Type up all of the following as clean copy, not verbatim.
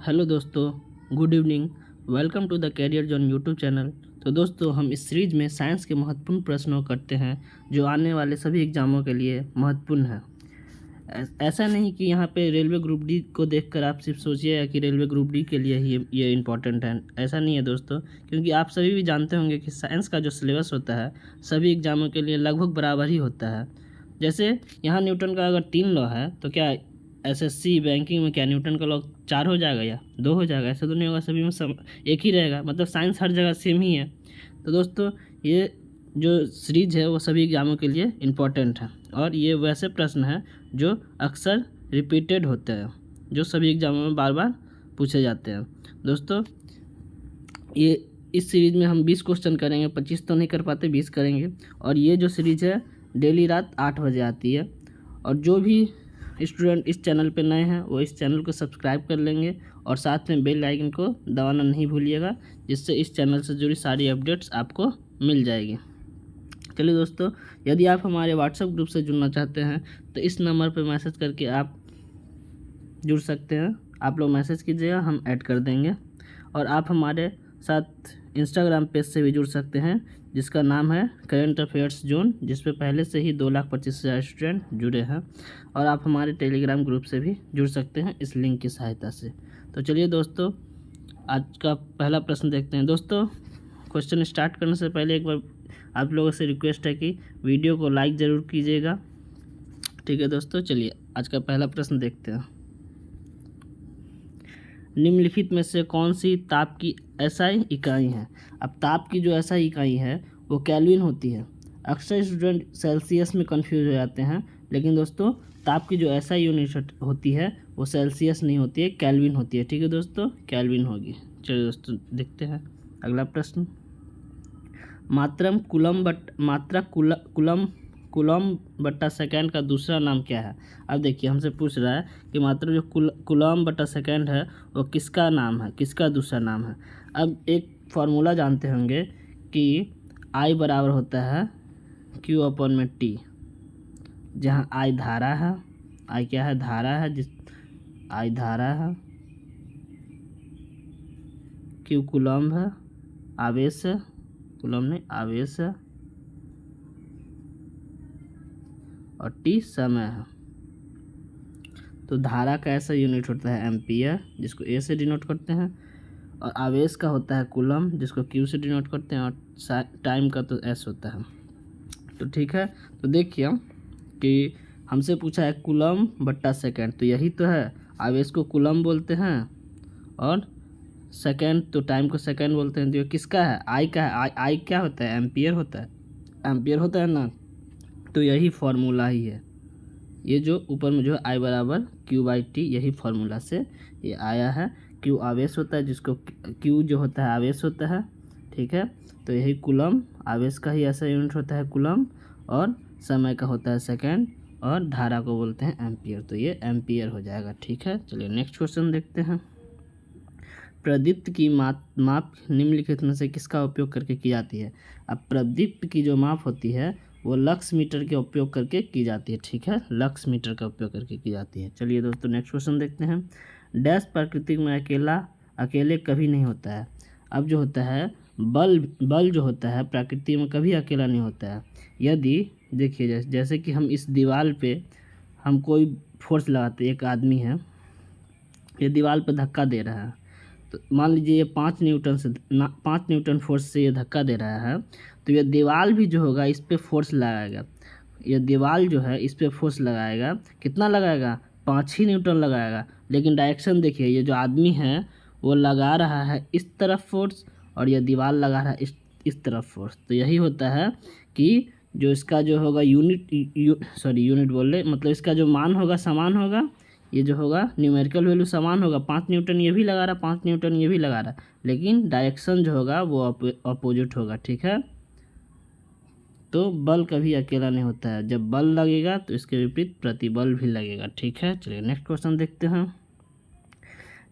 Hello दोस्तों, good evening. Welcome to the career zone YouTube channel. तो दोस्तों, हम इस सीरीज में साइंस के महत्वपूर्ण प्रश्नों करते हैं जो आने वाले सभी एग्जामों के लिए महत्वपूर्ण है। ऐसा नहीं कि यहाँ पे रेलवे ग्रुप डी को देखकर आप सिर्फ सोचिएगा कि रेलवे ग्रुप डी के लिए ही ये इम्पोर्टेंट है। ऐसा नहीं है दोस्तों, क्योंकि आप सभी भी जानते होंगे कि साइंस का जो सिलेबस होता है सभी एग्जामों के लिए लगभग बराबर ही होता है। जैसे यहाँ न्यूटन का अगर 3 लॉ है तो क्या एसएससी बैंकिंग में क्या न्यूटन का लॉ 4 हो जाएगा या 2 हो जाएगा? ऐसा तो नहीं होगा, सभी में एक ही रहेगा। मतलब साइंस हर जगह सेम ही है। तो दोस्तों, ये जो सीरीज है वो सभी एग्जामों के लिए इम्पोर्टेंट है और ये वैसे प्रश्न हैं जो अक्सर रिपीटेड होते हैं, जो सभी एग्जामों में बार बार पूछे जाते हैं। दोस्तों, ये इस सीरीज़ में हम 20 क्वेश्चन करेंगे, 25 तो नहीं कर पाते, 20 करेंगे। और ये जो सीरीज़ है डेली रात 8 बजे आती है। और जो भी स्टूडेंट इस चैनल पे नए हैं वो इस चैनल को सब्सक्राइब कर लेंगे और साथ में बेल आइकन को दबाना नहीं भूलिएगा, जिससे इस चैनल से जुड़ी सारी अपडेट्स आपको मिल जाएगी। चलिए दोस्तों, यदि आप हमारे व्हाट्सएप ग्रुप से जुड़ना चाहते हैं तो इस नंबर पर मैसेज करके आप जुड़ सकते हैं। आप लोग मैसेज कीजिएगा, हम ऐड कर देंगे। और आप हमारे साथ इंस्टाग्राम पेज से भी जुड़ सकते हैं, जिसका नाम है करंट अफेयर्स जोन, जिस पे पहले से ही 2,25,000 स्टूडेंट जुड़े हैं। और आप हमारे टेलीग्राम ग्रुप से भी जुड़ सकते हैं इस लिंक की सहायता से। तो चलिए दोस्तों, आज का पहला प्रश्न देखते हैं। दोस्तों, क्वेश्चन स्टार्ट करने से पहले एक बार आप लोगों से रिक्वेस्ट है कि वीडियो को लाइक ज़रूर कीजिएगा। ठीक है दोस्तों, चलिए आज का पहला प्रश्न देखते हैं। निम्नलिखित में से कौन सी ताप की एसआई इकाई है? अब ताप की जो एसआई इकाई है वो केल्विन होती है। अक्सर स्टूडेंट सेल्सियस में कंफ्यूज हो जाते हैं, लेकिन दोस्तों ताप की जो एसआई यूनिट होती है वो सेल्सियस नहीं होती है, केल्विन होती है। ठीक है दोस्तों, केल्विन होगी। चलिए दोस्तों, देखते हैं अगला प्रश्न। मात्रा कूलम बट्टा सेकेंड का दूसरा नाम क्या है? अब देखिए, हमसे पूछ रहा है कि मात्रा जो कूलम बट्टा सेकेंड है वो किसका नाम है, किसका दूसरा नाम है। अब एक फार्मूला जानते होंगे कि I बराबर होता है Q/T, जहाँ I धारा है। I क्या है? धारा है। I धारा है, Q कूलम है, आवेश है, कूलम नहीं आवेश है, और T समय है। तो धारा का ऐसा यूनिट होता है एम्पियर, जिसको A से डिनोट करते हैं, और आवेश का होता है कूलम, जिसको Q से डिनोट करते हैं, और टाइम का तो S होता है। तो ठीक है, तो देखिए कि हमसे पूछा है कूलम बट्टा सेकेंड, तो यही तो है। आवेश को कूलम बोलते हैं और सेकेंड तो टाइम को सेकेंड बोलते हैं। तो ये किसका है? आई का है। आई क्या होता है? एम्पियर होता है। एम्पियर होता है ना, तो यही फार्मूला ही है। ये जो ऊपर में जो है I बराबर Q/T, यही फार्मूला से ये आया है। Q आवेश होता है, जिसको Q जो होता है आवेश होता है। ठीक है, तो यही कूलम, आवेश का ही ऐसा यूनिट होता है कूलम, और समय का होता है सेकेंड, और धारा को बोलते हैं एम्पियर। तो ये एम्पियर हो जाएगा। ठीक है, चलिए नेक्स्ट क्वेश्चन देखते हैं। प्रदीप्त की माप निम्नलिखित में से किसका उपयोग करके की जाती है? अब प्रदीप्त की जो माप होती है वो लक्स मीटर के उपयोग करके की जाती है। ठीक है, लक्स मीटर का उपयोग करके की जाती है। चलिए दोस्तों, नेक्स्ट क्वेश्चन देखते हैं। डैश प्रकृति में अकेले कभी नहीं होता है। अब जो होता है बल जो होता है प्रकृति में कभी अकेला नहीं होता है। यदि देखिए, जैसे कि हम इस दीवार पे हम कोई फोर्स लगाते, एक आदमी है, ये दीवार पे धक्का दे रहा है, तो मान लीजिए ये 5 न्यूटन फोर्स से ये धक्का दे रहा है, तो ये दीवार भी जो होगा इस पे फोर्स लगाएगा। ये दीवार जो है इस पे फोर्स लगाएगा, कितना लगाएगा? 5 ही न्यूटन लगाएगा। लेकिन डायरेक्शन देखिए, ये जो आदमी है वो लगा रहा है इस तरफ फोर्स, और ये दीवार लगा रहा है इस तरफ फोर्स। तो यही होता है कि जो इसका जो होगा यूनिट बोल रहे, मतलब इसका जो मान होगा समान होगा। ये जो होगा न्यूमेरिकल वैल्यू समान होगा। 5 न्यूटन ये भी लगा रहा है, 5 न्यूटन ये भी लगा रहा है, लेकिन डायरेक्शन जो होगा वो अपोजिट होगा। ठीक है, तो बल कभी अकेला नहीं होता है। जब बल लगेगा तो इसके विपरीत प्रतिबल भी लगेगा। ठीक है, चलिए नेक्स्ट क्वेश्चन देखते हैं।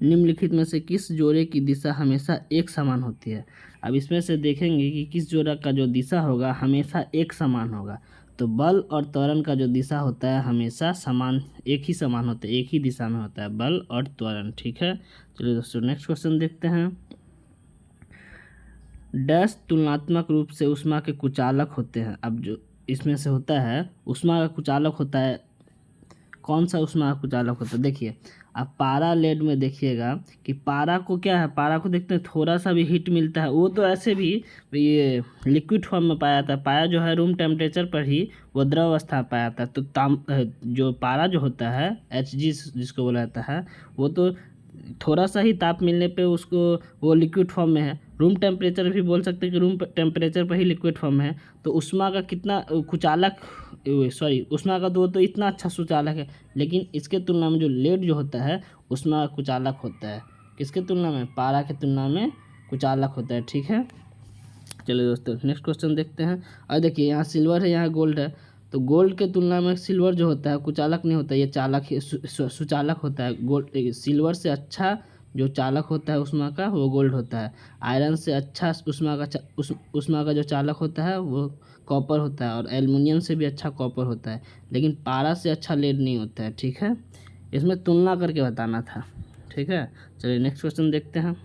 निम्नलिखित में से किस जोड़े की दिशा हमेशा एक समान होती है? अब इसमें से देखेंगे कि किस जोड़ा का जो दिशा होगा हमेशा एक समान होगा। तो बल और त्वरण का जो दिशा होता है हमेशा समान, एक ही समान होता है, एक ही दिशा में होता है बल और त्वरण। ठीक है, चलिए दोस्तों नेक्स्ट क्वेश्चन देखते हैं। डैश तुलनात्मक रूप से ऊष्मा के कुचालक होते हैं। अब जो इसमें से होता है ऊष्मा का कुचालक होता है, कौन सा ऊष्मा का कुचालक होता है? देखिए आप पारा लेड में देखिएगा कि पारा को क्या है, पारा को देखते हैं थोड़ा सा भी हीट मिलता है, वो तो ऐसे भी ये लिक्विड फॉर्म में पाया जाता है, पाया जो है रूम टेम्परेचर पर ही वो द्रव अवस्था में पाया जाता है। तो जो पारा जो होता है Hg जिसको बोला जाता है, वो तो थोड़ा सा ही ताप मिलने पे उसको वो लिक्विड फॉर्म में है, रूम टेम्परेचर भी बोल सकते हैं कि रूम टेम्परेचर पर ही लिक्विड फॉर्म है। तो ऊष्मा का कितना कुचालक, सॉरी ऊष्मा का तो इतना अच्छा सुचालक है, लेकिन इसके तुलना में जो लेड जो होता है ऊष्मा का कुचालक होता है। किसके तुलना में? पारा के तुलना में कुचालक होता है। ठीक है, चलिए दोस्तों नेक्स्ट क्वेश्चन देखते हैं। और देखिए यहाँ सिल्वर है, यहाँ गोल्ड है, तो गोल्ड के तुलना में सिल्वर जो होता है कुचालक नहीं होता, ये चालक ही सुचालक होता है। गोल्ड सिल्वर से अच्छा जो चालक होता है ऊष्मा का वो गोल्ड होता है। आयरन से अच्छा ऊष्मा का जो चालक होता है वो कॉपर होता है, और एल्युमिनियम से भी अच्छा कॉपर होता है, लेकिन पारा से अच्छा लेड नहीं होता है। ठीक है, इसमें तुलना करके बताना था। ठीक है, चलिए नेक्स्ट क्वेश्चन देखते हैं।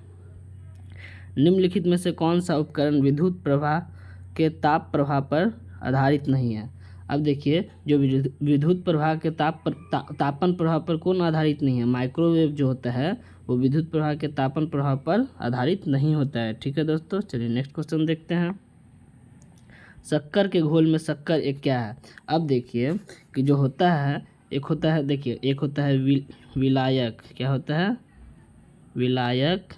निम्नलिखित में से कौन सा उपकरण विद्युत प्रवाह के ताप प्रवाह पर आधारित नहीं है? अब देखिए जो विद्युत प्रवाह के तापन प्रवाह पर कौन आधारित नहीं है? माइक्रोवेव जो होता है वो विद्युत प्रवाह के तापन प्रवाह पर आधारित नहीं होता है। ठीक है दोस्तों, चलिए नेक्स्ट क्वेश्चन देखते हैं। शक्कर के घोल में शक्कर एक क्या है? अब देखिए कि जो होता है एक होता है, देखिए एक होता है विलायक, क्या होता है? विलायक,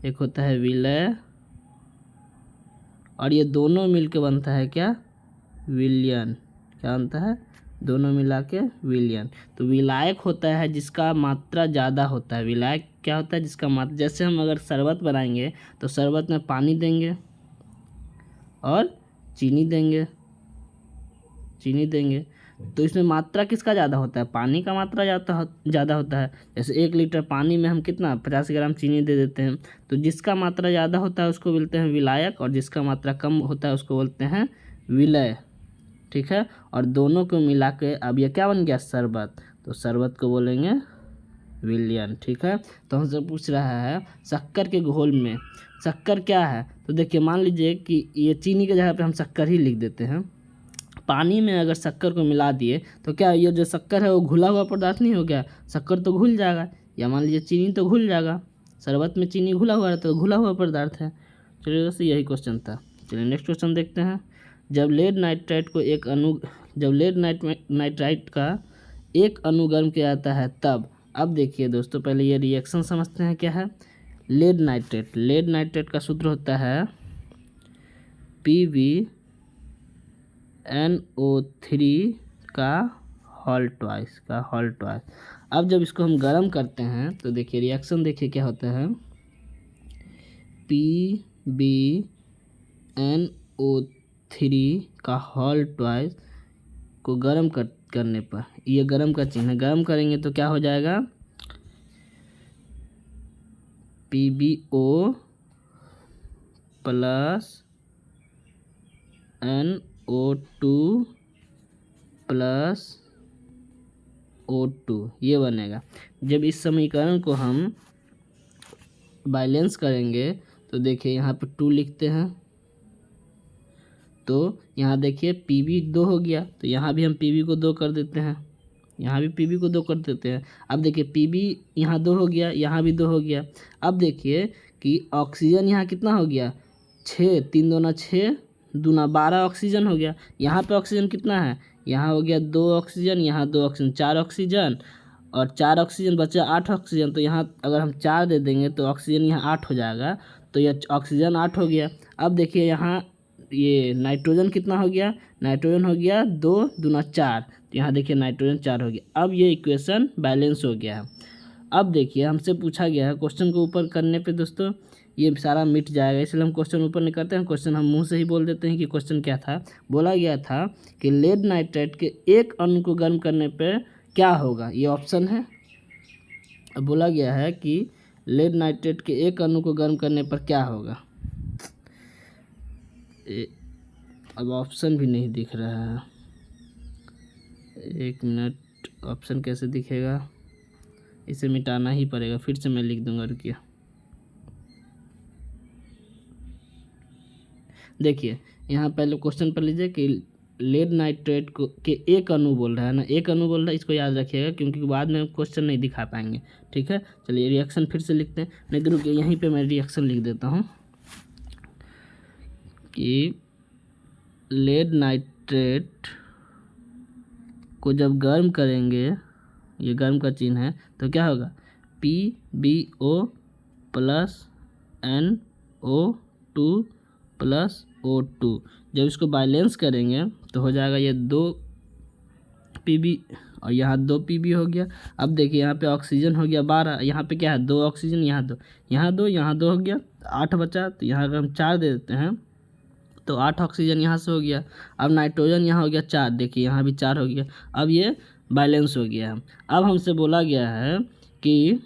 एक होता है विलय, और ये दोनों मिलके बनता है क्या? विलयन। क्या बनता है? दोनों मिला के विलयन। तो विलायक होता है जिसका मात्रा ज़्यादा होता है। विलायक क्या होता है? जिसका मात्रा, जैसे हम अगर शरबत बनाएंगे तो शरबत में पानी देंगे और चीनी देंगे, तो इसमें मात्रा किसका ज़्यादा होता है? पानी का मात्रा ज़्यादा होता है। जैसे 1 लीटर पानी में हम कितना 50 ग्राम चीनी दे देते हैं, तो जिसका मात्रा ज़्यादा होता है उसको बोलते हैं विलायक, और जिसका मात्रा कम होता है उसको बोलते हैं विलय। ठीक है, और दोनों को मिला के अब ये क्या बन गया? शरबत। तो शरबत को बोलेंगे विलयन। ठीक है, तो हमसे पूछ रहा है शक्कर के घोल में शक्कर क्या है? तो देखिए मान लीजिए कि ये चीनी के जगह पे हम शक्कर ही लिख देते हैं। पानी में अगर शक्कर को मिला दिए तो क्या ये जो शक्कर है वो घुला हुआ पदार्थ नहीं हो गया? शक्कर तो घुल जाएगा, या मान लीजिए चीनी तो घुल जाएगा। शरबत में चीनी घुला हुआ रहता है, तो घुला हुआ पदार्थ है। चलिए दोस्तों यही क्वेश्चन था। चलिए नेक्स्ट क्वेश्चन देखते हैं। जब लेड नाइट्राइट का एक अणु गर्म किया जाता है तब, अब देखिए दोस्तों पहले ये रिएक्शन समझते हैं क्या है। लेड नाइट्रेट का सूत्र होता है PbNO3 का होल ट्वाइस अब जब इसको हम गर्म करते हैं तो देखिए रिएक्शन देखिए क्या होता है। PbNO3 का होल ट्वाइस को गर्म करने पर, ये गर्म का चिन्ह है, गर्म करेंगे तो क्या हो जाएगा? PbO plus NO2 plus O2 ये बनेगा। जब इस समीकरण को हम बैलेंस करेंगे तो देखिए यहाँ पे 2 लिखते हैं, तो यहाँ देखिए Pb 2 हो गया, तो यहाँ भी हम Pb को 2 कर देते हैं, यहाँ भी Pb को 2 कर देते हैं। अब देखिए Pb यहाँ 2 हो गया, यहाँ भी 2 हो गया। अब देखिए कि ऑक्सीजन यहाँ कितना हो गया? 6, 3 दूना 6, दूना 12 ऑक्सीजन हो गया। यहाँ पे ऑक्सीजन कितना है? यहाँ हो गया 2 ऑक्सीजन, यहाँ 2 ऑक्सीजन, 4 ऑक्सीजन, और 4 ऑक्सीजन बचा 8 ऑक्सीजन। तो यहाँ अगर हम 4 दे देंगे तो ऑक्सीजन यहाँ 8 हो जाएगा, तो यह ऑक्सीजन 8 हो गया। अब देखिए यहाँ ये नाइट्रोजन कितना हो गया? नाइट्रोजन हो गया 2 दूना 4, तो यहाँ देखिए नाइट्रोजन 4 हो गया। अब ये इक्वेशन बैलेंस हो गया है। अब देखिए हमसे पूछा गया है, क्वेश्चन को ऊपर करने पे दोस्तों ये सारा मिट जाएगा, इसलिए हम क्वेश्चन ऊपर नहीं करते हैं, क्वेश्चन हम मुंह से ही बोल देते हैं कि क्वेश्चन क्या था। बोला गया था कि लेड नाइट्राइट के एक अणु को गर्म करने पर क्या होगा? ये ऑप्शन है। अब बोला गया है कि लेड नाइट्रेट के एक अणु को गर्म करने पर क्या होगा? अब ऑप्शन भी नहीं दिख रहा है। एक मिनट, ऑप्शन कैसे दिखेगा, इसे मिटाना ही पड़ेगा, फिर से मैं लिख दूंगा, रुकिए। देखिए यहाँ पहले क्वेश्चन पढ़ लीजिए कि लेड नाइट्रेट को के एक अणु बोल रहा है ना, एक अणु बोल रहा है, इसको याद रखिएगा क्योंकि बाद में क्वेश्चन नहीं दिखा पाएंगे। ठीक है, चलिए रिएक्शन फिर से लिखते हैं, नहीं तो रुकिए यहीं पे मैं रिएक्शन लिख देता हूँ कि लेड नाइट्रेट को जब गर्म करेंगे, ये गर्म का चिन्ह है, तो क्या होगा, PbO plus NO2 plus O2। जब इसको बैलेंस करेंगे तो हो जाएगा ये 2 Pb और यहाँ 2 Pb हो गया। अब देखिए यहाँ पे ऑक्सीजन हो गया 12, यहाँ पे क्या है 2 ऑक्सीजन, यहाँ 2, यहाँ 2, यहाँ 2 हो गया, 8 बचा। तो यहाँ अगर हम 4 दे देते हैं तो 8 ऑक्सीजन यहाँ से हो गया। अब नाइट्रोजन यहाँ हो गया 4, देखिए यहाँ भी 4 हो गया। अब ये बैलेंस हो गया है। अब हमसे बोला गया है कि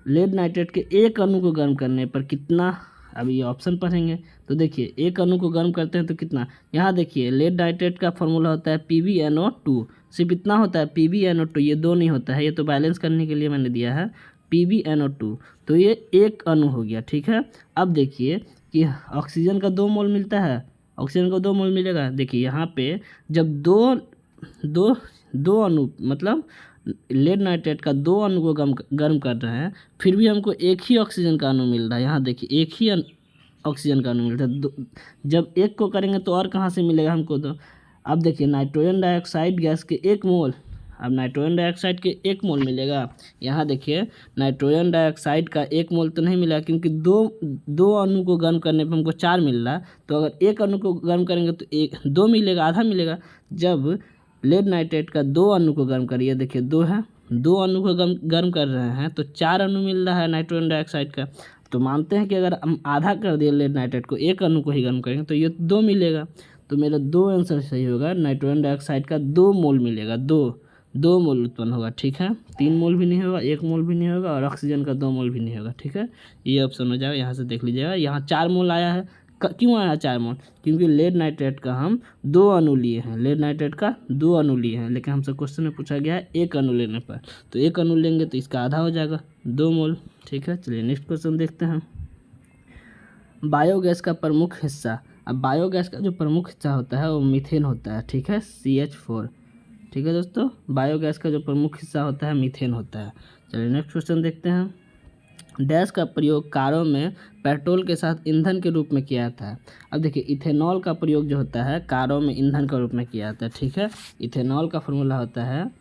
लेड नाइट्रेट के एक अणु को गर्म करने पर कितना, अब ये ऑप्शन पढ़ेंगे तो देखिए एक अणु को गर्म करते हैं तो कितना, यहाँ देखिए लेड नाइट्रेट का फॉर्मूला होता है PbNO2, सिर्फ इतना होता है PbNO2, ये 2 नहीं होता है, ये तो बैलेंस करने के लिए मैंने दिया है PbNO2, तो ये एक अणु हो गया। ठीक है, अब देखिए कि ऑक्सीजन का 2 मोल मिलता है, ऑक्सीजन को 2 मोल मिलेगा। देखिए यहाँ पे जब दो अणु मतलब लेड नाइट्रेट का 2 अणु को गर्म कर रहे हैं, फिर भी हमको एक ही ऑक्सीजन का अणु मिल रहा है। यहाँ देखिए एक ही ऑक्सीजन का अणु मिल रहा है, जब एक को करेंगे तो और कहाँ से मिलेगा हमको, तो अब देखिए नाइट्रोजन डाइऑक्साइड गैस के 1 मोल, अब नाइट्रोजन डाइऑक्साइड के 1 मोल मिलेगा। यहाँ देखिए नाइट्रोजन डाइऑक्साइड का 1 मोल तो नहीं मिला क्योंकि दो अणु को गर्म करने पर हमको 4 मिल रहा है, तो अगर एक अणु को गर्म करेंगे तो 2 मिलेगा, आधा मिलेगा। जब लेड नाइट्रेट का 2 अणु को गर्म करिए, देखिए 2 है, 2 अणु को गर्म कर रहे हैं तो 4 अणु मिल रहा है नाइट्रोजन डाइऑक्साइड का। तो मानते हैं कि अगर हम आधा कर दिए लेड नाइट्रेट को, एक अणु को ही गर्म करेंगे तो ये 2 मिलेगा। तो मेरा 2 आंसर सही होगा, नाइट्रोजन डाइऑक्साइड का 2 मोल मिलेगा, 2 मोल उत्पन्न होगा। ठीक है, 3 मोल भी नहीं होगा, 1 मोल भी नहीं होगा और ऑक्सीजन का 2 मोल भी नहीं होगा। ठीक है, ये ऑप्शन हो जाएगा। यहाँ से देख लीजिएगा, यहाँ 4 मोल आया है, क्यों आया 4 मोल, क्योंकि लेड नाइट्रेट का हम 2 अणु लिए हैं, लेड नाइट्रेट का 2 अणु लिए हैं, लेकिन हमसे क्वेश्चन में पूछा गया है एक अणु लेने पर, तो एक अणु लेंगे तो इसका आधा हो जाएगा 2 मोल। ठीक है, चलिए नेक्स्ट क्वेश्चन देखते हैं। बायोगैस का प्रमुख हिस्सा, अब बायोगैस का जो प्रमुख हिस्सा होता है वो मीथेन होता है। ठीक है, CH4। ठीक है दोस्तों, बायोगैस का जो प्रमुख हिस्सा होता है मीथेन होता है। चलिए नेक्स्ट क्वेश्चन देखते हैं। डैश का प्रयोग कारों में पेट्रोल के साथ ईंधन के रूप में किया जाता है। अब देखिए इथेनॉल का प्रयोग जो होता है कारों में ईंधन के रूप में किया जाता है। ठीक है, इथेनॉल का फॉर्मूला होता है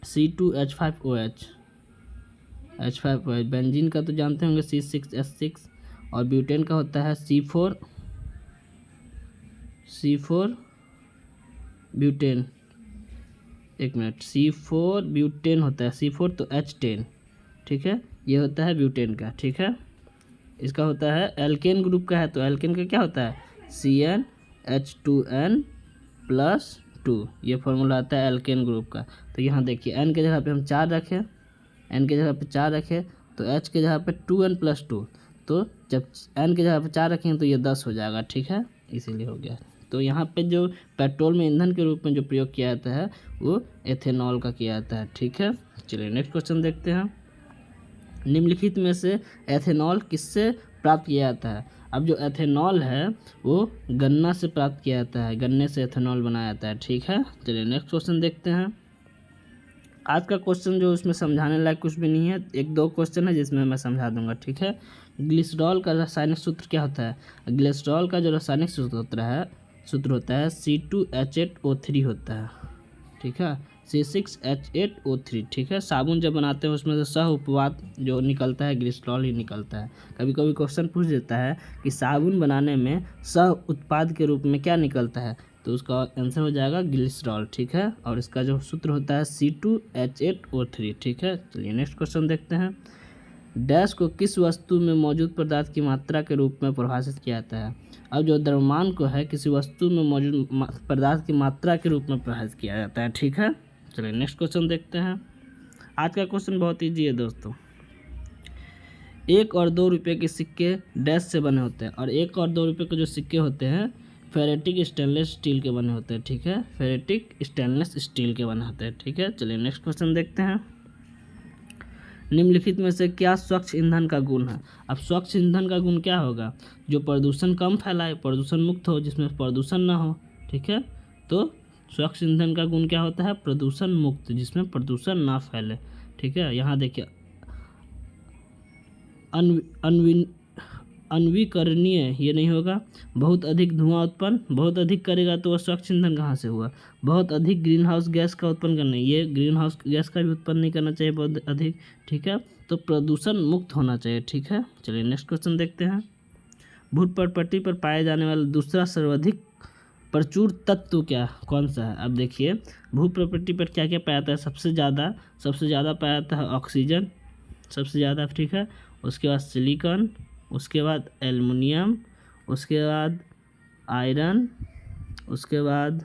C2H5OH, H5OH। बेंजीन का तो जानते होंगे C6H6, और ब्यूटेन का होता है C4 ब्यूटेन, एक मिनट, C4 ब्यूटेन होता है, C4 तो H10। ठीक है, ये होता है ब्यूटेन का। ठीक है, इसका होता है एल्केन ग्रुप का है, तो एल्केन का क्या होता है CnH2n+2, ये फॉर्मूला आता है एल्केन ग्रुप का। तो यहाँ देखिए n के जगह पे हम 4 रखें, n के जगह पे 4 रखें तो h के जगह पे 2n+2, तो जब n के जगह पे 4 रखेंगे तो ये 10 हो जाएगा। ठीक है, इसीलिए हो गया। तो यहाँ पे जो पेट्रोल में ईंधन के रूप में जो प्रयोग किया जाता है वो एथेनॉल का किया जाता है। ठीक है, चलिए नेक्स्ट क्वेश्चन देखते हैं। निम्नलिखित में से एथेनॉल किससे प्राप्त किया जाता है। अब जो एथेनॉल है वो गन्ना से प्राप्त किया जाता है, गन्ने से एथेनॉल बनाया जाता है। ठीक है, चलिए नेक्स्ट क्वेश्चन देखते हैं। आज का क्वेश्चन जो उसमें समझाने लायक कुछ भी नहीं है, 1-2 क्वेश्चन है जिसमें मैं समझा दूंगा। ठीक है, ग्लिसरॉल का रासायनिक सूत्र क्या होता है। ग्लिसरॉल का जो रासायनिक सूत्र होता है C2H8O3 होता है। ठीक है, C6H8O3। ठीक है, साबुन जब बनाते हैं उसमें से सह उपवाद जो निकलता है ग्लिसरॉल ही निकलता है। कभी कभी क्वेश्चन पूछ देता है कि साबुन बनाने में सह उत्पाद के रूप में क्या निकलता है, तो उसका आंसर हो जाएगा ग्लिसरॉल। ठीक है, और इसका जो सूत्र होता है C2H8O3। ठीक है, चलिए नेक्स्ट क्वेश्चन देखते हैं। डैश को किस वस्तु में मौजूद पदार्थ की मात्रा के रूप में परिभाषित किया जाता है। अब जो द्रव्यमान को है किसी वस्तु में मौजूद पदार्थ की मात्रा के रूप में परिभाषित किया जाता है। ठीक है, चलिए नेक्स्ट क्वेश्चन देखते हैं। आज का क्वेश्चन बहुत ईजी है दोस्तों। 1 और 2 रुपये के सिक्के डैश से बने होते हैं, और 1 और 2 रुपये के जो सिक्के होते हैं फेरेटिक स्टेनलेस स्टील के बने होते हैं, ठीक है, फेरेटिक स्टेनलेस स्टील के बने होते हैं, ठीक है। चलिए नेक्स्ट क्वेश्चन देखते हैं। निम्नलिखित में से क्या स्वच्छ ईंधन का गुण है? अब स्वच्छ ईंधन का गुण क्या होगा? जो प्रदूषण कम फैलाए, प्रदूषण मुक्त हो, जिसमें प्रदूषण ना हो, ठीक है। तो स्वच्छ ईंधन का गुण क्या होता है? प्रदूषण मुक्त, जिसमें प्रदूषण ना फैले, ठीक है। यहाँ देखिए अनवीकरणीय, ये नहीं होगा। बहुत अधिक धुआं उत्पन्न, बहुत अधिक करेगा तो वह स्वच्छ ईंधन कहाँ से हुआ? बहुत अधिक ग्रीन हाउस गैस का उत्पन्न करना, ये ग्रीन हाउस गैस का भी उत्पन्न नहीं करना चाहिए बहुत अधिक, ठीक है। तो प्रदूषण मुक्त होना चाहिए, ठीक है। चलिए नेक्स्ट क्वेश्चन देखते हैं। भूप्रपट्टी पर पाए जाने वाला दूसरा सर्वाधिक प्रचुर तत्व क्या, कौन सा है? अब देखिए भूप्रपट्टी पर क्या क्या पाया जाता है? सबसे ज़्यादा पाया जाता है ऑक्सीजन, सबसे ज़्यादा, ठीक है। उसके बाद सिलिकॉन, उसके बाद एल्युमिनियम, उसके बाद आयरन, उसके बाद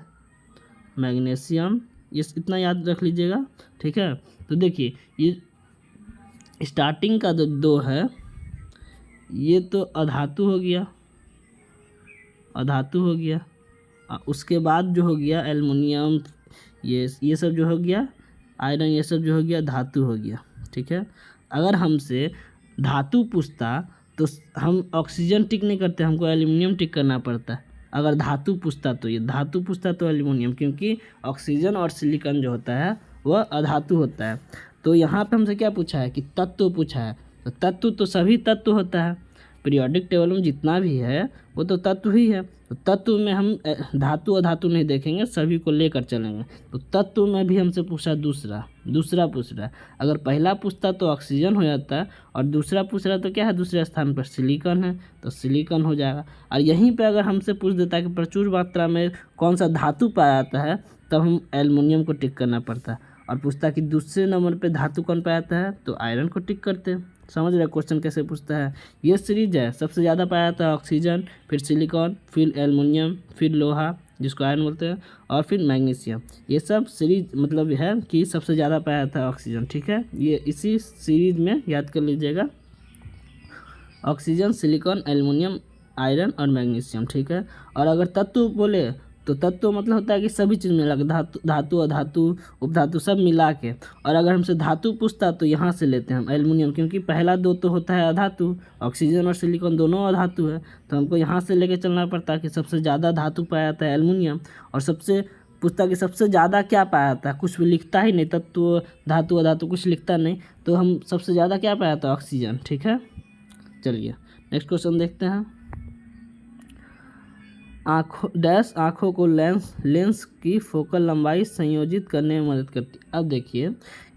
मैग्नीशियम, ये इतना याद रख लीजिएगा, ठीक है। तो देखिए ये स्टार्टिंग का जो दो है ये तो अधातु हो गया, उसके बाद जो हो गया एल्युमिनियम, ये सब जो हो गया आयरन, ये सब जो हो गया धातु हो गया, ठीक है। अगर हमसे धातु पूछता तो हम ऑक्सीजन टिक नहीं करते, हमको एल्युमिनियम टिक करना पड़ता है। अगर धातु पूछता तो एल्युमिनियम, क्योंकि ऑक्सीजन और सिलिकॉन जो होता है वह अधातु होता है। तो यहाँ पे हमसे क्या पूछा है कि तत्व पूछा है, तो तत्व तो सभी तत्व होता है, पीरियोडिक टेबल में जितना भी है वो तो तत्व ही है। तो तत्व में हम धातु अधातु नहीं देखेंगे, सभी को लेकर चलेंगे। तो तत्व में भी हमसे पूछा दूसरा पूछ रहा है। अगर पहला पूछता तो ऑक्सीजन हो जाता और दूसरा पूछ रहा तो क्या है? दूसरे स्थान पर सिलिकॉन है, तो सिलिकॉन हो जाएगा। और यहीं पे अगर हमसे पूछ देता कि प्रचुर मात्रा में कौन सा धातु पाया जाता है, तब हम एल्युमिनियम को टिक करना पड़ता है। और पूछता कि दूसरे नंबर पे धातु कौन पाया जाता है, तो आयरन को टिक करते हैं। समझ रहे क्वेश्चन कैसे पूछता है? ये सीरीज है, सबसे ज़्यादा पाया जाता है ऑक्सीजन, फिर सिलिकॉन, फिर एल्युमिनियम, फिर लोहा जिसको आयरन बोलते हैं, और फिर मैग्नीशियम। ये सब सीरीज मतलब है कि सबसे ज़्यादा पाया जाता है ऑक्सीजन, ठीक है। ये इसी सीरीज में याद कर लीजिएगा, ऑक्सीजन, सिलिकॉन, एल्युमिनियम, आयरन और मैग्नीशियम, ठीक है। और अगर तत्व बोले तो तत्व मतलब होता है कि सभी चीज़ मिला के, धातु अधातु उपधातु सब मिला के। और अगर हमसे धातु पूछता तो यहाँ से लेते हैं हम एल्युमिनियम, क्योंकि पहला दो तो होता है अधातु, ऑक्सीजन और सिलिकॉन दोनों अधातु है, तो हमको यहाँ से लेके चलना पड़ता है कि सबसे ज़्यादा धातु पाया जाता है एल्युमिनियम। और सबसे पूछता कि सबसे ज़्यादा क्या पाया जाता है, कुछ भी लिखता ही नहीं, तत्व धातु अधातु कुछ लिखता नहीं, तो हम सबसे ज़्यादा क्या पाया जाता है? ऑक्सीजन, ठीक है। चलिए नेक्स्ट क्वेश्चन देखते हैं। आँखों को लेंस की फोकल लंबाई संयोजित करने में मदद करती है। अब देखिए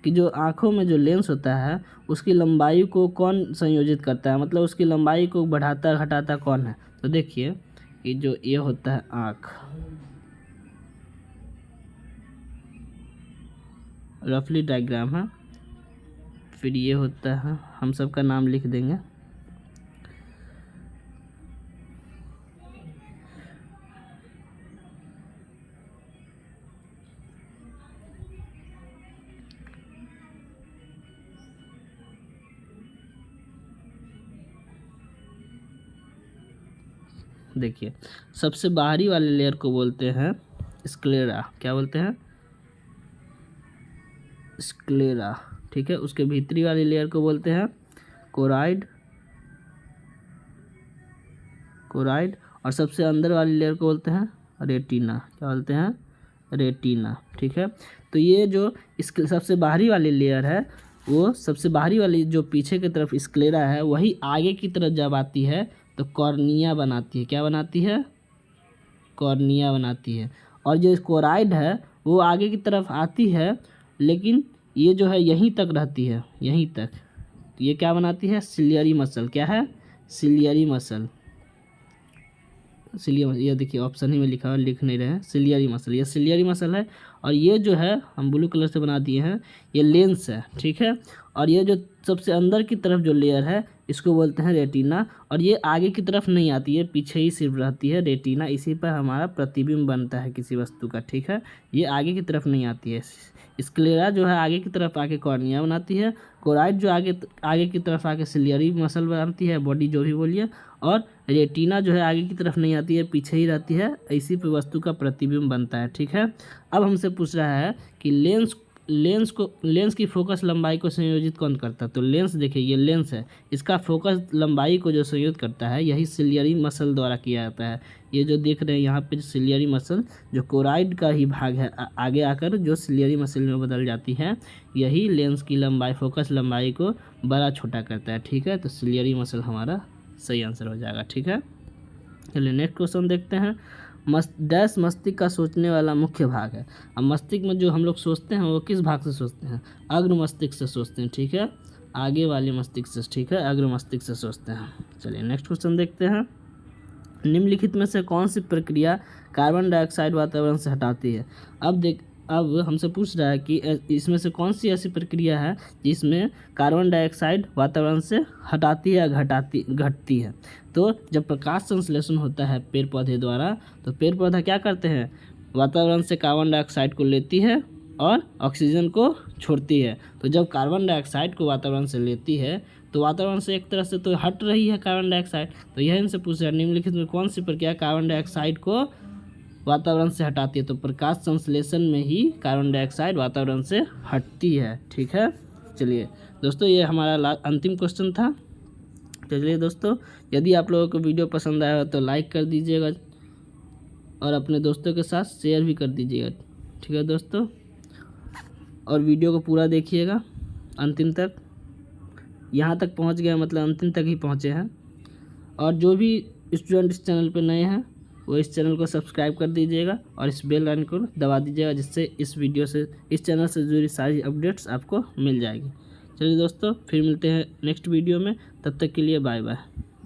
कि जो आँखों में जो लेंस होता है उसकी लंबाई को कौन संयोजित करता है, मतलब उसकी लंबाई को बढ़ाता घटाता कौन है? तो देखिए कि जो ये होता है आँख, रफली डायग्राम है, फिर ये होता है, हम सबका नाम लिख देंगे, देखिए सबसे बाहरी वाले लेयर को बोलते हैं स्क्लेरा, क्या बोलते हैं? स्क्लेरा, ठीक है। उसके भीतरी वाली लेयर को बोलते हैं कोराइड, और सबसे अंदर वाली लेयर को बोलते हैं रेटिना, क्या बोलते हैं? रेटिना, ठीक है। तो ये जो इसके सबसे बाहरी वाली लेयर है, वो सबसे बाहरी वाली जो पीछे की तरफ स्क्लेरा है, वही आगे की तरफ जब आती है तो कॉर्निया बनाती है, क्या बनाती है? कॉर्निया बनाती है। और जो कोराइड है वो आगे की तरफ आती है, लेकिन ये जो है यहीं तक रहती है, यहीं तक। तो ये क्या बनाती है? सिलियरी मसल, क्या है? सिलियरी मसल, ये देखिए ऑप्शन ही में लिखा हुआ, लिख नहीं रहे हैं, सिलियरी मसल, ये सिलियरी मसल है। और ये जो है हम ब्लू कलर से बना दिए हैं, ये लेंस है, ठीक है। और ये जो सबसे अंदर की तरफ जो लेयर है इसको बोलते हैं रेटिना, और ये आगे की तरफ नहीं आती है, पीछे ही सिर्फ रहती है रेटिना, इसी पर हमारा प्रतिबिंब बनता है किसी वस्तु का, ठीक है। ये आगे की तरफ नहीं आती है, स्क्लेरा जो है आगे की तरफ आके कॉर्निया बनाती है, कोराइड जो आगे की तरफ आके सिलियरी मसल बनाती है, बॉडी जो भी बोलिए, और रेटिना जो है आगे की तरफ नहीं आती है, पीछे ही रहती है, इसी पे वस्तु का प्रतिबिंब बनता है। ठीक है, अब हमसे पूछ रहा है कि लेंस की फोकस लंबाई को संयोजित कौन करता है। तो लेंस देखिए, ये लेंस है, इसका फोकस लंबाई को जो संयोजित करता है यही सिलियरी मसल द्वारा किया जाता है। ये जो देख रहे हैं यहाँ पे सिलियरी मसल जो कोराइड का ही भाग है, आगे आकर जो सिलियरी मसल में बदल जाती है, यही लेंस की लंबाई, फोकस लंबाई को बड़ा छोटा करता है। ठीक है, तो सिलियरी मसल हमारा सही आंसर हो जाएगा। ठीक है, चलिए नेक्स्ट क्वेश्चन देखते हैं। डैश मस्तिष्क का सोचने वाला मुख्य भाग है। अब मस्तिष्क में जो हम लोग सोचते हैं वो किस भाग से सोचते हैं, अग्र मस्तिष्क से सोचते हैं। ठीक है, आगे वाले मस्तिष्क से, ठीक है, अग्र मस्तिष्क से सोचते हैं। चलिए नेक्स्ट क्वेश्चन देखते हैं। निम्नलिखित में से कौन सी प्रक्रिया कार्बन डाइऑक्साइड वातावरण से हटाती है। अब हमसे पूछ रहा है कि इसमें से कौन सी ऐसी प्रक्रिया है जिसमें कार्बन डाइऑक्साइड वातावरण से हटाती है या घटती है। तो जब प्रकाश संश्लेषण होता है पेड़ पौधे द्वारा, तो पेड़ पौधा क्या करते हैं, वातावरण से कार्बन डाइऑक्साइड को लेती है और ऑक्सीजन को छोड़ती है। तो जब कार्बन डाइऑक्साइड को वातावरण से लेती है तो वातावरण से एक तरह से तो हट रही है कार्बन डाइऑक्साइड। तो यह इनसे पूछ रहा है निम्नलिखित में कौन सी प्रक्रिया कार्बन डाइऑक्साइड को वातावरण से हटाती है। तो प्रकाश संश्लेषण में ही कार्बन डाइऑक्साइड वातावरण से हटती है। ठीक है, चलिए दोस्तों, ये हमारा अंतिम क्वेश्चन था। चलिए दोस्तों, यदि आप लोगों को वीडियो पसंद आया हो तो लाइक कर दीजिएगा और अपने दोस्तों के साथ शेयर भी कर दीजिएगा। ठीक है दोस्तों, और वीडियो को पूरा देखिएगा अंतिम तक। यहाँ तक पहुँच गया मतलब अंतिम तक ही पहुँचे हैं। और जो भी स्टूडेंट इस चैनल पर नए हैं वो इस चैनल को सब्सक्राइब कर दीजिएगा और इस बेल आइकन को दबा दीजिएगा, जिससे इस चैनल से जुड़ी सारी अपडेट्स आपको मिल जाएगी। चलिए दोस्तों, फिर मिलते हैं नेक्स्ट वीडियो में, तब तक के लिए बाय बाय।